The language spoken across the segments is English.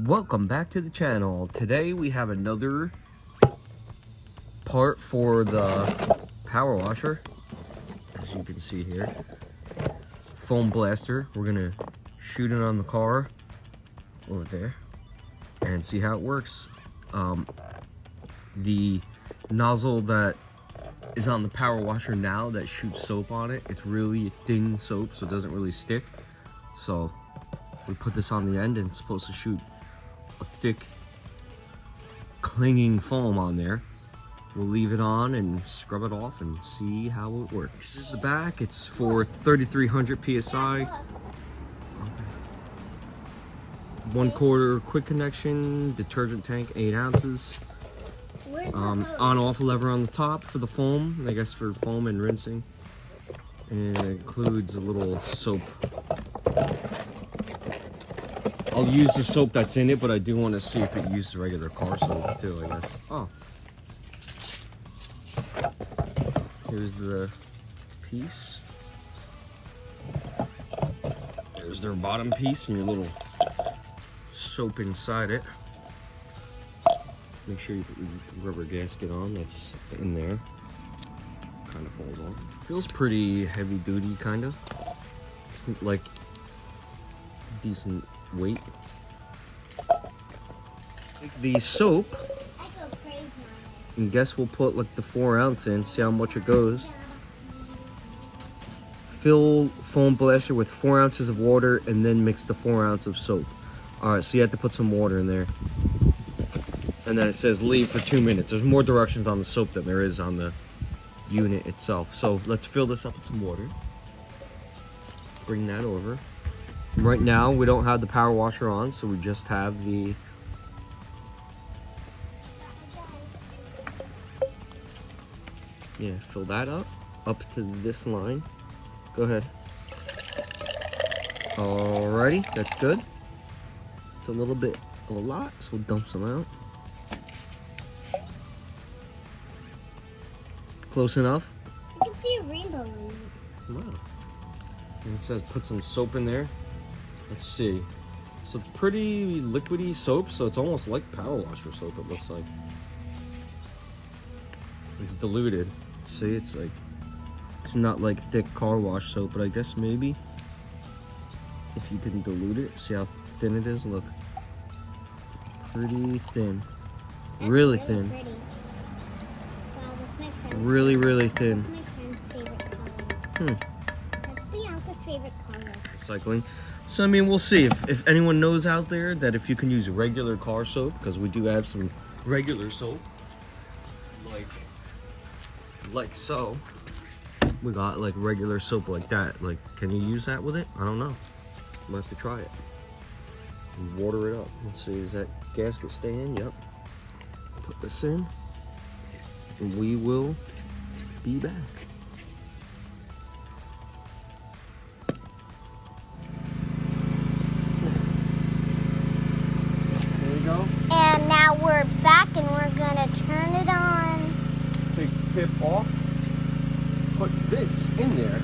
Welcome back to the channel. Today we have another part for the power washer. As you can see here, foam blaster. We're gonna shoot it on the car over there and see how it works. The nozzle that is on the power washer now that shoots soap on it, it's really thin soap, so it doesn't really stick. So we put this on the end and it's supposed to shoot a thick clinging foam on there. We'll leave it on and scrub it off and see how it works. Here's the back. It's for 3,300 psi. 1/4 quick connection, detergent tank, 8 ounces. On-off lever on the top for the foam, I guess for foam and rinsing. And it includes a little soap. I'll use the soap that's in it, but I do want to see if it uses regular car soap too, I guess. Oh. Here's the piece. There's their bottom piece and your little soap inside it. Make sure you put your rubber gasket on that's in there. Kind of falls on. Feels pretty heavy duty, kind of. It's like decent weight. The soap, I guess we'll put like the 4 ounce in, see how much it goes. Fill foam blaster with 4 ounces of water and then mix the 4 ounce of soap. Alright, so you have to put some water in there. And then it says leave for 2 minutes. There's more directions on the soap than there is on the unit itself. So let's fill this up with some water. Bring that over. Right now, we don't have the power washer on, so we just have the fill that up to this line. Go ahead. Alrighty, that's good. It's a little bit of a lot, so we'll dump some out. Close enough? I can see a rainbow in it. Wow. And it says put some soap in there. Let's see. So it's pretty liquidy soap, so it's almost like power washer soap, it looks like. It's diluted. See, it's like, it's not like thick car wash soap, but I guess maybe if you can dilute it, see how thin it is? Look. Pretty thin. Really thin. Pretty. Wow, that's my friend's Really, really thin. That's my friend's favorite color. That's Bianca's favorite color. Recycling. So I mean, we'll see if anyone knows out there that if you can use regular car soap, because we do have some regular soap, like so. We got like regular soap like that. Like, can you use that with it? I don't know. We'll have to try it. And water it up. Let's see, is that gasket stay in? Yep. Put this in, and we will be back. And now we're back and we're gonna turn it on. Take the tip off, put this in there,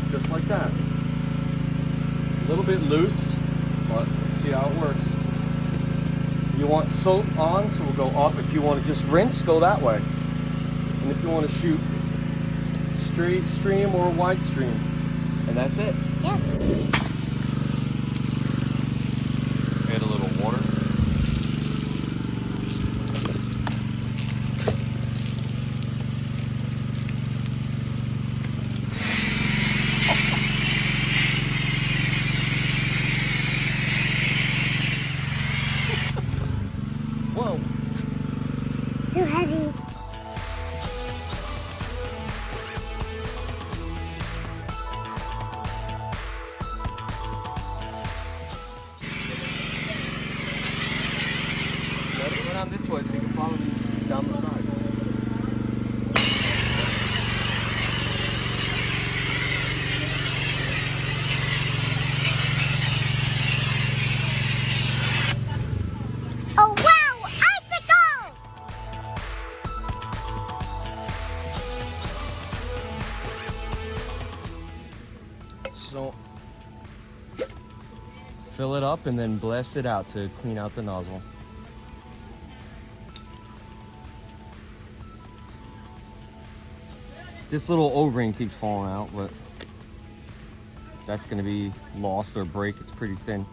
just like that. A little bit loose, but let's see how it works. You want soap on, so we'll go up. If you want to just rinse, go that way. And if you want to shoot straight stream or wide stream, and that's it. Yes. Add a little water. Whoa. So heavy. Go down this way so you can follow me down the side. Oh wow, icicle! So fill it up and then blast it out to clean out the nozzle. This little O-ring keeps falling out, but that's gonna be lost or break. It's pretty thin.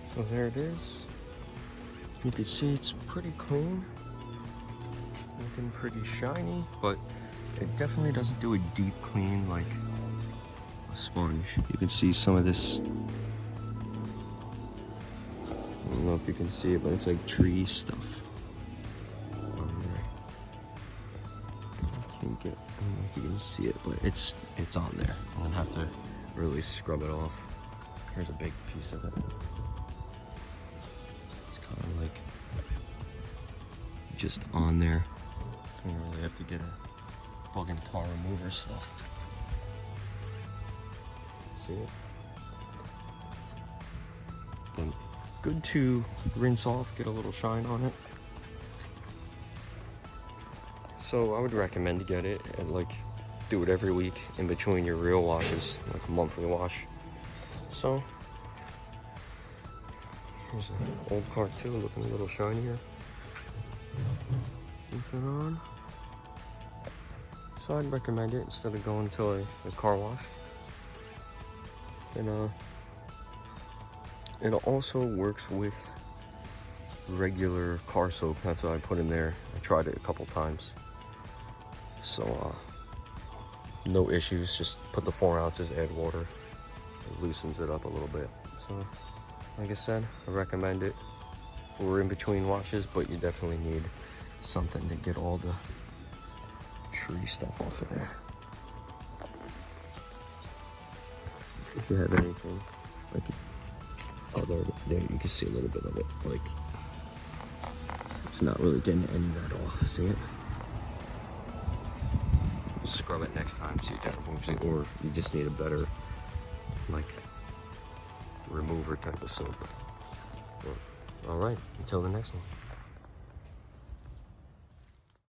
So there it is. You can see it's pretty clean, looking pretty shiny, but it definitely doesn't do a deep clean like a sponge. You can see some of this, I don't know if you can see it, but it's like tree stuff on there. I don't know if you can see it, but it's on there. I'm gonna have to really scrub it off. Here's a big piece of it. Like just on there. You really have to get a bug and tar remover stuff. See it? But good to rinse off, get a little shine on it. So I would recommend to get it and like do it every week in between your real washes, like a monthly wash. So here's an old car too, looking a little shinier. Leave it on. So I'd recommend it instead of going to a car wash. And it also works with regular car soap. That's what I put in there. I tried it a couple times. So no issues, just put the 4 ounces, add water. It loosens it up a little bit. So like I said, I recommend it for in between washes, but you definitely need something to get all the tree stuff off of there. If you have anything, like, oh, there you can see a little bit of it. Like, it's not really getting any of that off. See it? Scrub it next time, see if that removes it, or you just need a better, like, remover type of soap. Well, all right, until the next one.